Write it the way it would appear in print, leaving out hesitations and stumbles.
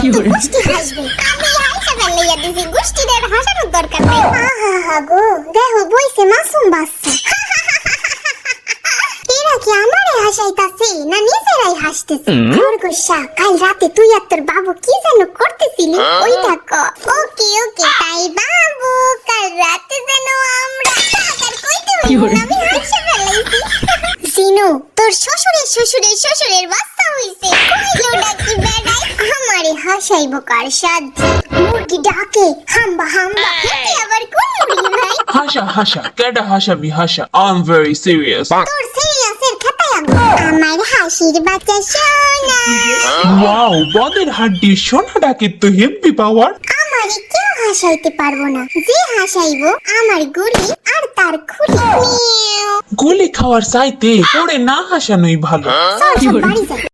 গোষ্ঠী হাসবে। আমি হাসা ফেলাইয়া দিছি, গোষ্ঠীদের হাসানোর দরকার নেই। আহা গো, দেখো বইছে মাসুম বাচ্চা। এরা কি আমারে হাসাইতাছে না নিজেরাই হাসতেছে? খরগোশা, কাল রাতে তুই আর তোর বাবু কি যেন করতেছিলি, ওইটা ক। ওকে ওকে, তাই বাবু কাল রাতে যেন আমরা আর কইতে হইব না, আমি হাসা ফেলাইছি। জিনু, তোর শ্বশুরের শ্বশুরের শ্বশুরের বাচ্চা হইছে, কইলো নাকি বেড়াই আমারে হাসাইব কার সাথে? মুরগি ডাকে হাম্বা হাম্বা, হেতে আবার কোন মুরগি ভাই? হাসা হাসা কেডা হাসাবি হাসা, আই এম ভেরি সিরিয়াস। তোর সিরিয়াসের খাতায় আমার হাসির বাচ্চা সোনা। ওয়াও, বদের হাড্ডির সোনা ডাকে তো হেভি পাওয়ার। আমারে কেউ হাসাইতে পারবো না, যে হাসাইবো আমার গুলি আর তার খুলি। মিয়াও। গুলি খাওয়ার চাইতে পড়ে না হাসানোই ভালো। চল সব বাড়ি যাই।